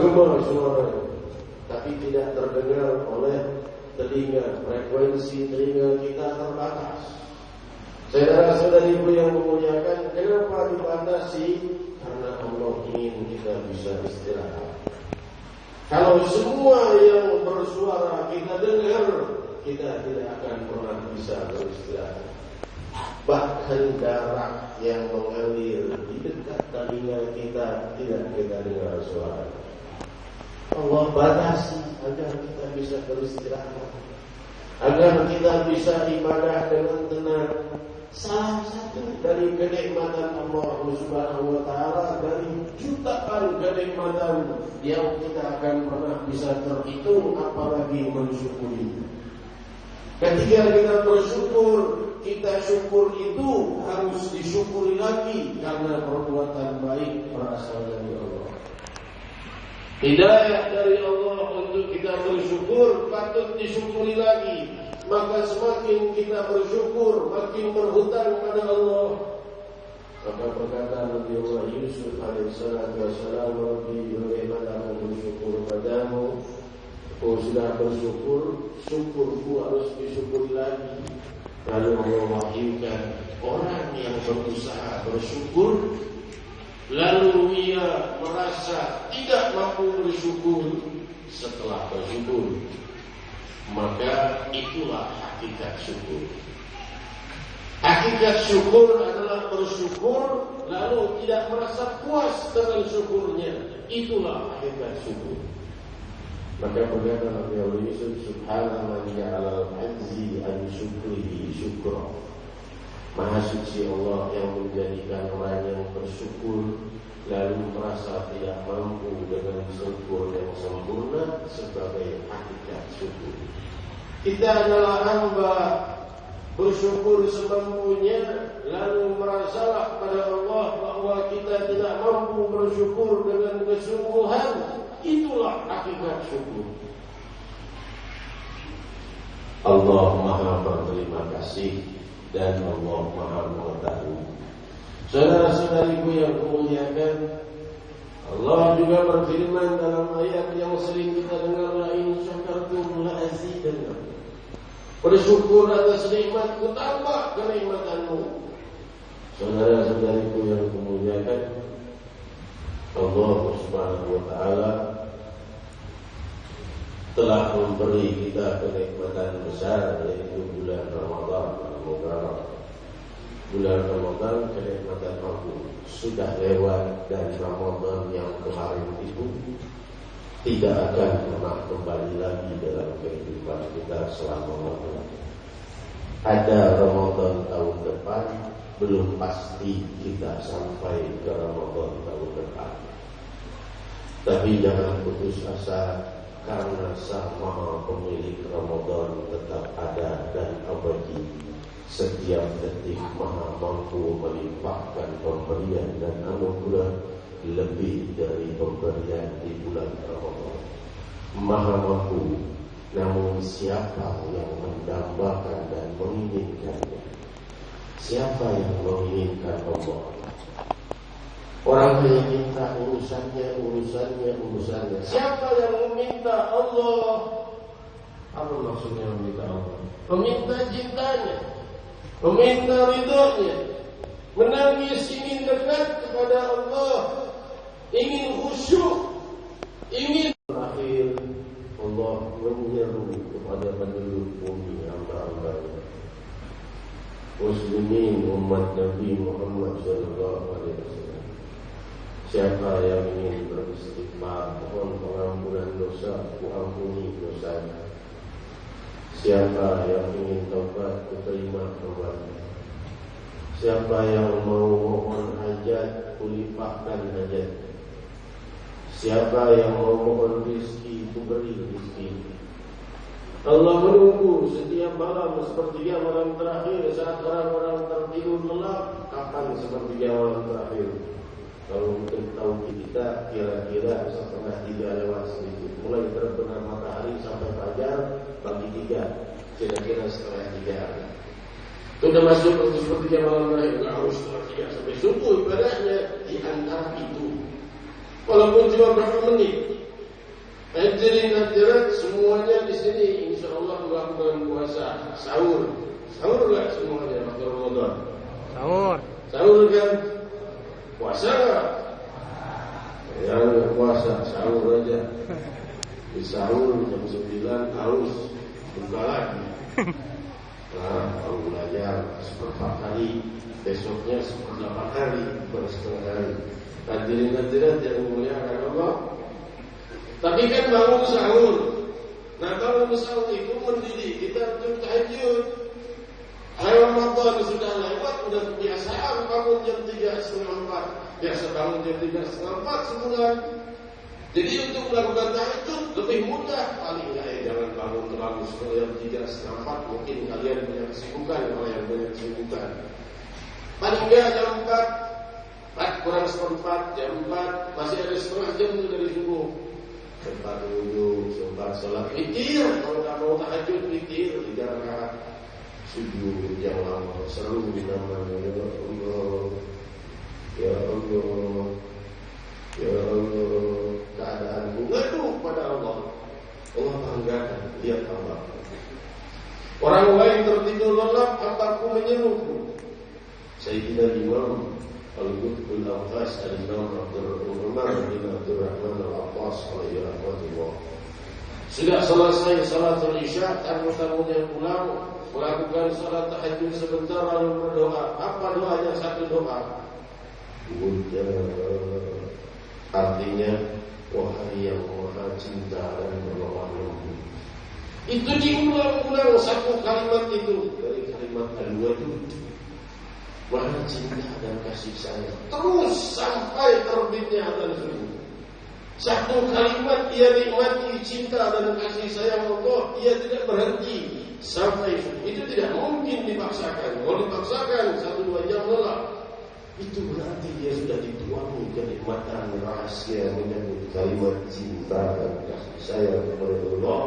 suara, tapi tidak terdengar oleh telinga, frekuensi telinga kita terbatas. Saudara-saudariku yang memuliakan, kenapa dibatasi? Karena Allah ingin kita bisa istirahat. Kalau semua yang bersuara kita dengar, kita tidak akan pernah bisa beristirahat. Bahkan darah yang mengalir di dekat telinga kita tidak kita dengar suara. Allah batasi agar kita bisa beristirahat, agar kita bisa ibadah dengan tenang. Salah satu dari kenikmatan Allah Subhanahu wa taala, dari jutaan kenikmatan yang kita akan pernah bisa terhitung, apalagi mensyukuri. Ketika kita bersyukur, kita syukur itu harus disyukuri lagi, karena perbuatan baik berasal dari Allah. Hidayah dari Allah untuk kita bersyukur patut disyukuri lagi. Maka semakin kita bersyukur, makin berhutang pada Allah. Maka berkata Nabi Allah Yusuf alaihissalam, Rabbi, bagaimana aku bersyukur padamu? Aku sudah bersyukur, syukurku harus disyukuri lagi. Lalu Allah wahyukan, orang yang berusaha bersyukur, lalu ia merasa tidak mampu bersyukur setelah bersyukur, maka itulah hakikat syukur. Hakikat syukur adalah bersyukur lalu tidak merasa puas dengan syukurnya. Itulah hakikat syukur. Maka berkata Nabi Allah Yusuf, Subhanallah ja'alal ajzi an syukrihi syukra. Maha suci Allah yang menjadikan orang yang bersyukur lalu merasa tidak mampu dengan syukur yang sempurna sebagai hakikat syukur. Kita adalah hamba bersyukur semampunya, lalu merasalah pada Allah bahwa kita tidak mampu bersyukur dengan kesungguhan. Itulah hakikat syukur. Allah Maha berterima kasih dan Allah Maha mengetahui. Saudara-saudariku yang kumuliakan, Allah juga berfirman dalam ayat yang sering kita dengar, la in syakartum la azidannakum. Bersyukur atas nikmatku, tambah kenikmatanmu. Saudara-saudariku yang kumuliakan, Allah Subhanahu wa taala telah memberi kita kenikmatan besar, yaitu bulan Ramadan al-Mubarak. Bulan Ramadan kenikmatan aku sudah lewat, dan Ramadan yang kemarin itu tidak akan pernah kembali lagi dalam kehidupan kita selama Ramadan. Ada Ramadan tahun depan, belum pasti kita sampai ke Ramadan tahun depan. Tapi jangan putus asa, karena Sang Maha pemilik Ramadan tetap ada dan abadi. Setiap detik Maha mampu melimpahkan pemberian dan anugerah lebih dari pemberian di bulan Ramadan. Maha mampu, namun siapa yang mendambakan dan menginginkannya? Siapa yang menginginkan Allah? Orang hanya minta urusannya. Siapa yang meminta Allah? Apa maksudnya meminta Allah? Meminta cintanya, meminta ridhonya, menangis ingin dekat kepada Allah, ingin khusyuk, ingin. Terakhir, Allah menyeru kepada penduduk bumi hamba-hambanya, muslimin umat Nabi Muhammad SAW. Siapa yang ingin beristighfar, mohon pengampunan dosa, ku ampuni dosanya. Siapa yang ingin taubat, ku terima taubatnya. Siapa yang mau mohon hajat, ku limpahkan hajatnya. Siapa yang mau mohon rezeki, ku beri rezeki. Allah menunggu setiap malam sepertiga malam terakhir, saat orang-orang tertidur lelap. Kapan sepertiga malam terakhir? Kalau untuk tahu kita kira-kira 2:30 lewat sedikit, mulai terbenam matahari sampai fajar, bagi 3, kira-kira 2:30. Sudah masuk untuk sepertiga malam terakhir, harus 2:30 sampai subuh ibadahnya di antara itu. Walaupun cuma berapa menit, Hadirin semuanya di sini insya Allah melakukan puasa sahur. Sahur nggak semuanya waktu Ramadan? Sahur. Sahur kan? Puasa nggak? Yang puasa sahur aja. Di sahur jam 9 haus buka lagi. Nah, kalau belajar seperempat hari, besoknya seperempat hari, setengah hari. Hadirin yang muliakan Allah. Tapi kan bangun sahur. Nah, bangun sahur itu mendidik kita untuk tahajud. Kalau Ramadan sudah lewat, udah kebiasaan bangun jam 3:30. Biasa bangun jam 3:30 sebulan. Jadi untuk melakukan tahajud lebih mudah. Paling enggak jangan bangun terlalu sebelum jam 3:30. Mungkin kalian banyak kesibukan, kalau yang banyak kesibukan. Paling enggak jam 4 kurang seperempat, jam 4 masih ada setengah jam dari subuh. Sempat duduk, sempat sholat witir. Kalau tak mau tahajud witir 3 rakaat. Sujud yang lama, seru namanya. Ya Allah, ya Allah, ya Allah. Keadaanku ngadu pada Allah. Allah banggakan, lihat Allah. Orang lain tertidur lelap, hambaku menyeruku. Sayyidina Imam Al-Qutbul Abbas Al-Imam Umar bin Abdul Rahman Al-Abbas alaihi rahmatullah. Sudah selesai salat Isya, tamu-tamunya pulang, melakukan salat tahajud sebentar lalu berdoa. Apa doanya? Satu doa. Artinya, wahai yang maha cinta dan berlemah lembut. Itu diulang-ulang satu kalimat itu dari kalimat al-wadud. Maha cinta dan kasih sayang. Terus sampai terbitnya adzan subuh. Satu kalimat dia nikmati cinta dan kasih sayang Allah, dia tidak berhenti sampai subuh. Itu tidak mungkin dipaksakan. Kalau dipaksakan 1-2 jam lelah, itu berarti dia sudah dituangi kenikmatan rahasia menyebut kalimat cinta dan kasih sayang kepada Allah.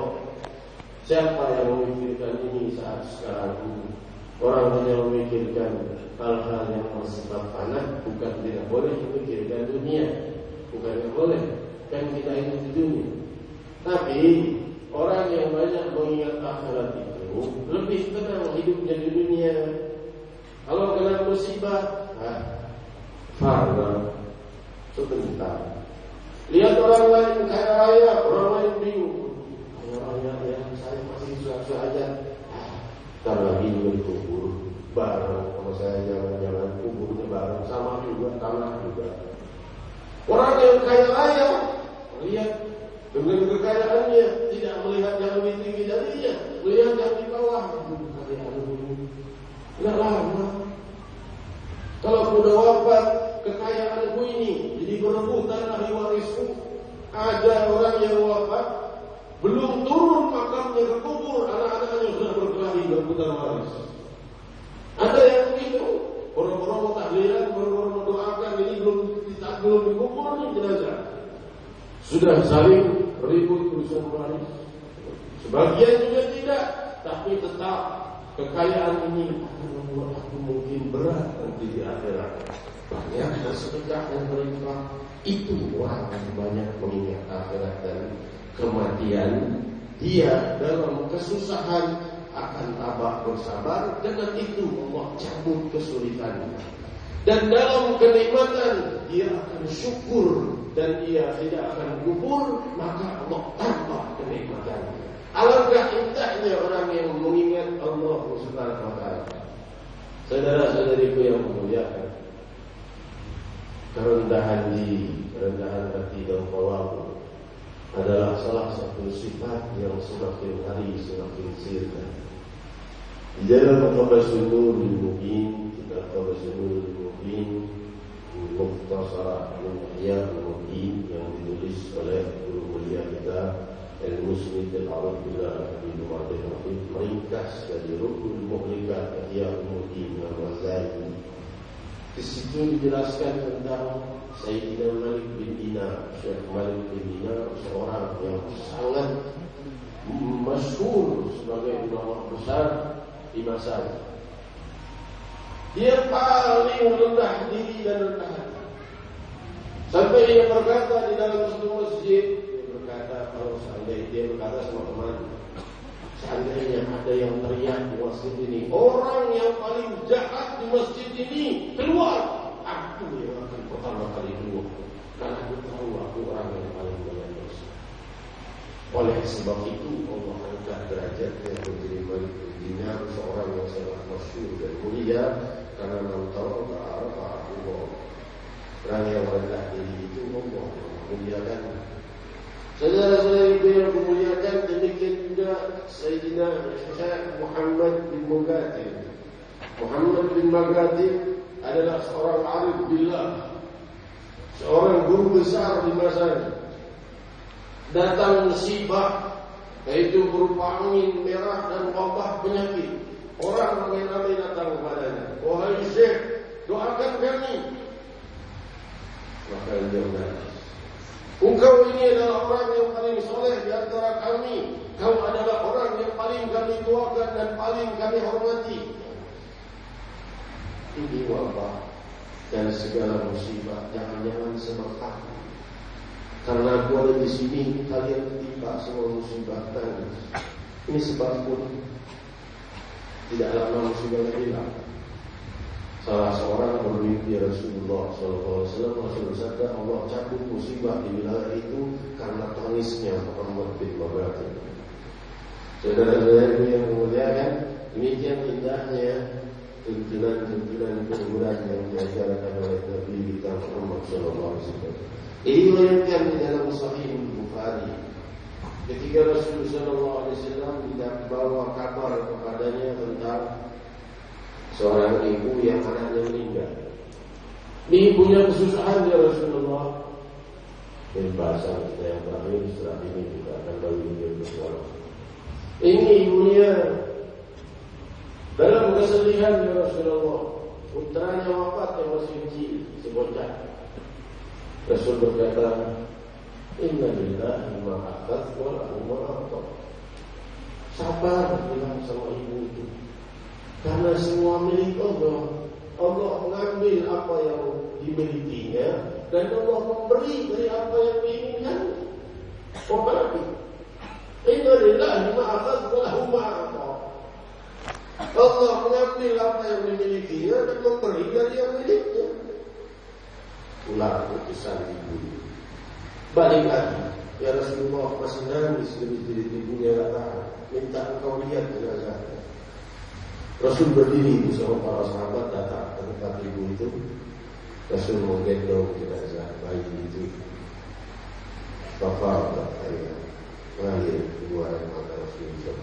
Siapa yang memikirkan ini saat sekarang ini? Orang hanya memikirkan hal-hal yang bersifat fana, bukan tidak boleh memikirkan dunia, bukan tidak boleh. Kan kita hidup di dunia. Tapi orang yang banyak mengingat akhirat itu lebih tenang hidupnya di dunia. Kalau kena musibah, farah sebentar. Lihat orang lain kaya raya, orang lain bingung. Kaya raya ya, saya masih susah aja. Ntar lagi kubur bareng sama saya, jangan-jangan kuburnya bareng sama juga tanah juga. Orang yang kaya raya lihat dengan kekayaannya, tidak melihat yang lebih tinggi darinya, melihat yang di bawah. Kekayaan ini nggak lama. Kalau sudah wafat, kekayaanku ini jadi berebutan ahli warisku. Ada orang yang wafat, belum turun makamnya ke kubur, anak-anaknya sudah berkelahi berebutan waris. Ada yang begitu, orang-orang mau tahlilan, orang-orang mau doakan, ini belum dikubur nih jenazah. Sudah saling ribut urusan waris. Sebagian juga tidak, tapi tetap kekayaan ini akan membuat aku mungkin berat nanti di akhirat. Banyak bersedekah dan berinfak. Itu orang yang banyak mengingat akhirat dan kematian. Dia dalam kesusahan akan tabah bersabar. Dengan itu Allah cabut kesulitannya. Dan dalam kenikmatan dia akan syukur dan dia tidak akan gugur, maka Allah tambah kenikmatan. Alangkah indahnya orang yang mengingat Allah Subhanahu wa taala. Saudara-saudariku yang memuliakan, kerendahan diri, kerendahan hati dan tawadhu adalah salah satu sifat yang semakin hari semakin sirna. Di dalam Qabasul Mubin, kitab Qabasul Mubin, Mukhtasar Ihya Mubin yang ditulis oleh guru mulia kita Al-Musnid Al-Arab Billah Habib Muhammad Hafid, meringkas dari Rukun Muhlikat Ihya Mubin Al-Ghazali. Di situ dijelaskan tentang Sayyidina Malik bin Dinar. Syekh Malik bin Dinar seorang yang sangat masyhur sebagai ulama besar di masanya. Dia paling rendah diri dan rendah hati. Sampai dia berkata di dalam satu masjid, dia berkata, kalau seandainya dia berkata sama teman, seandainya ada yang teriak di masjid ini, orang yang paling jahat di masjid ini keluar, aku yang akan pertama kali keluar, karena aku tahu aku orang yang paling banyak dosa. Oleh sebab itu Allah angkat derajatnya menjadi dinar seorang yang sangat masyhur dan mulia, karena man ta'arrafa Allah. Orang yang rendah diri itu Allah memuliakan. Saudara-saudara itu yang memuliakan, demikian juga Sayyidina Syekh Muhammad bin Mugatir. Muhammad bin Mugatir adalah seorang arif billah, seorang guru besar di masanya. Datang musibah, yaitu berupa angin merah dan wabah penyakit. Orang ramai-ramai datang kepadanya, wahai Syekh, doakan kami. Maka dia menangis. Engkau ini adalah orang yang paling soleh di antara kami. Kau adalah orang yang paling kami doakan dan paling kami hormati. Ini wabah dan segala musibah, jangan-jangan sebab aku. Karena aku ada di sini, kalian timpa semua musibah dan ini sebab pun tidak lama musibah hilang. Salah seorang bermimpi Rasulullah SAW. Rasul bersabda, Allah cabut musibah di wilayah itu karena tangisnya Muhammad bin Mugatir. Saudara-saudara yang memuliakan, demikian indahnya tuntunan-tuntunan kemuliaan yang diajarkan oleh Nabi kita Muhammad SAW. Ini diriwayatkan di dalam Sahih Bukhari. Ketika Rasulullah SAW tidak bawa kabar kepadanya tentang seorang ibu yang anaknya meninggal. Ini punya kesusahan ya Rasulullah. Dan bahasa kita yang terakhir setelah ini kita akan bagi dia bersuara. Ini ibunya dalam kesedihan ya Rasulullah. Putranya wafat yang masih kecil, sebocah. Rasul berkata, Inna lillahi ma akhadha wa lahu ma a'ta. Sabar bilang sama ibu itu. Karena semua milik Allah. Allah mengambil apa yang dimilikinya dan Allah memberi dari apa yang diinginkan. Berarti Inna lillahi ma akhadha wa lahu ma a'ta. Allah mengambil apa yang dimilikinya dan memberi dari yang miliknya. Ular putusan ibu. Balik lagi, ya Rasulullah masih nangis dari ibunya kata, minta engkau lihat jenazahnya. Rasul berdiri bersama para sahabat datang ke tempat ibu itu. Rasul menggendong jenazah bayi itu. Bapak ayah mengalir kedua air mata Rasulullah.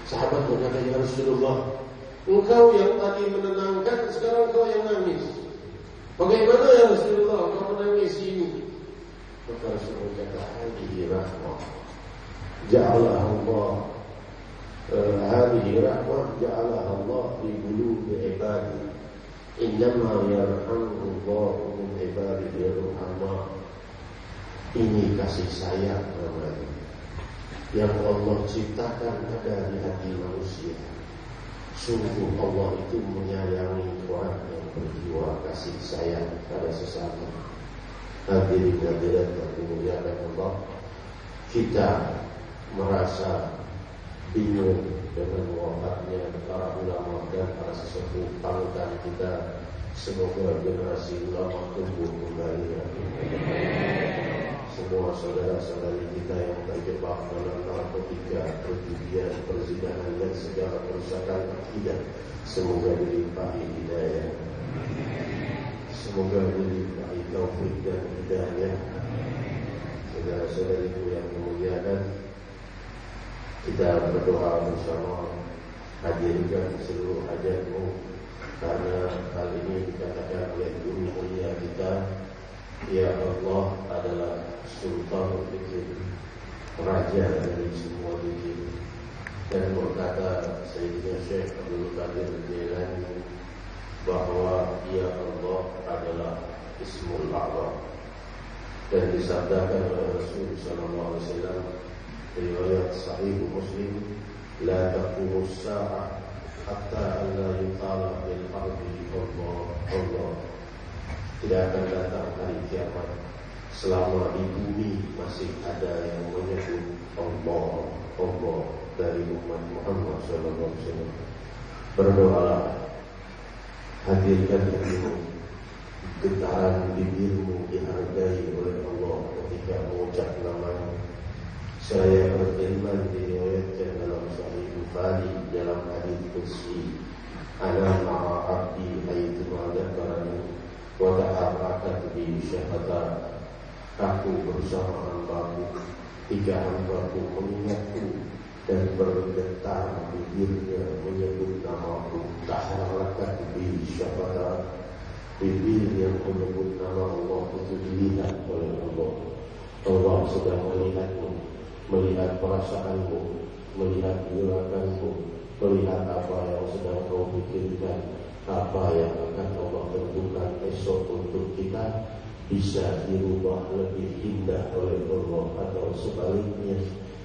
Sahabat berkata, ya Rasulullah, engkau yang tadi menenangkan, sekarang engkau yang nangis. Bagaimana ya Rasulullah engkau menangis ini? Maka Rasulullah kata, hadihi rahmah ja'alah Allah, hadihi rahmah ja'alah Allah di qulubi ibadi, innama yarhamullahu min ibadihi rahmah. Ini kasih sayang namanya yang Allah ciptakan ada di hati manusia. Sungguh Allah itu menyayangi orang yang berjiwa kasih sayang pada sesama. Hadirin hadirat yang dimuliakan Allah, kita merasa bingung dengan wafatnya para ulama dan para sesepuh panutan kita. Semoga generasi ulama tumbuh kembali. Semua saudara-saudari kita yang terjebak dalam narkotika, perjudian, perzinahan dan segala kerusakan akidah, semoga dilimpahi hidayah. Semoga dilimpahi taufik dan hidayah. Saudara-saudariku yang memuliakan, kita berdoa bersama, hadirkan seluruh hajatmu, karena hal ini dikatakan oleh guru mulia kita, ya Allah adalah Sultan Zikir, raja dari semua zikir. Dan berkata Sayyidina Syekh Abdul Qadir Jailani bahwa ya Allah adalah Ismul A'zam. Dan disabdakan oleh Rasul sallallahu alaihi wasallam riwayat Sahih Muslim, la taqumu as-sa'ah hatta an la yuqala bil ardi Allah Allah. Tidak akan datang hari kiamat selama di bumi masih ada yang menyebut Allah, Allah dari umat Muhammad SAW. Berdoalah, hadirkan ilmu, getaran bibirmu dihargai oleh Allah ketika mengucap nama-Nya. Saya beriman diriwayatkan dalam Sahih Bukhari dalam hadis qudsi, ana ma'a abdi haitsu dzakarani wa taharrakat bi syahada. Aku bersama hambaku jika hambaku mengingatku dan bergetar bibirnya menyebut namaku. Taharrakat bi syahada. Bibir yang menyebut nama Allah itu dilihat oleh Allah. Allah sedang melihatmu, melihat perasaanmu, melihat gerakanmu, melihat apa yang sedang kau pikirkan, apa yang akan Allah tentukan esok untuk kita bisa dirubah lebih indah oleh Allah atau sebaliknya.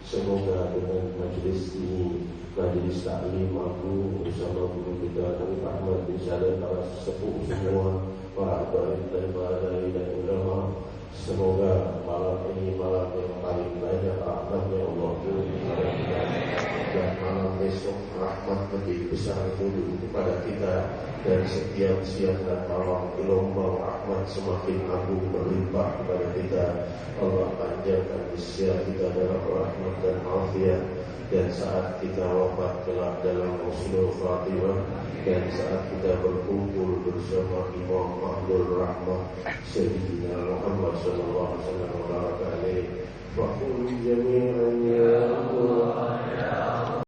Semoga dengan majlis ini, majlis taklim aku bersama guru kita Nabi Ahmad bin Saleh, para sesepuh semua, para baik dan para dan ulama, semoga malam ini malam yang paling banyak rahmatnya Allah kepada kita, dan malam besok rahmat lebih besar dulu kepada kita, dan setiap siang dan malam gelombang rahmat semakin agung berlimpah kepada kita. Allah panjangkan usia kita dalam rahmat dan afiat, dan saat kita wafat kelak dalam husnul khatimah, dan saat kita berkumpul bersama Imam Mahdul Rahmah Sayyidina Muhammad sallallahu alaihi wasallam wa qul jami'an ya Allah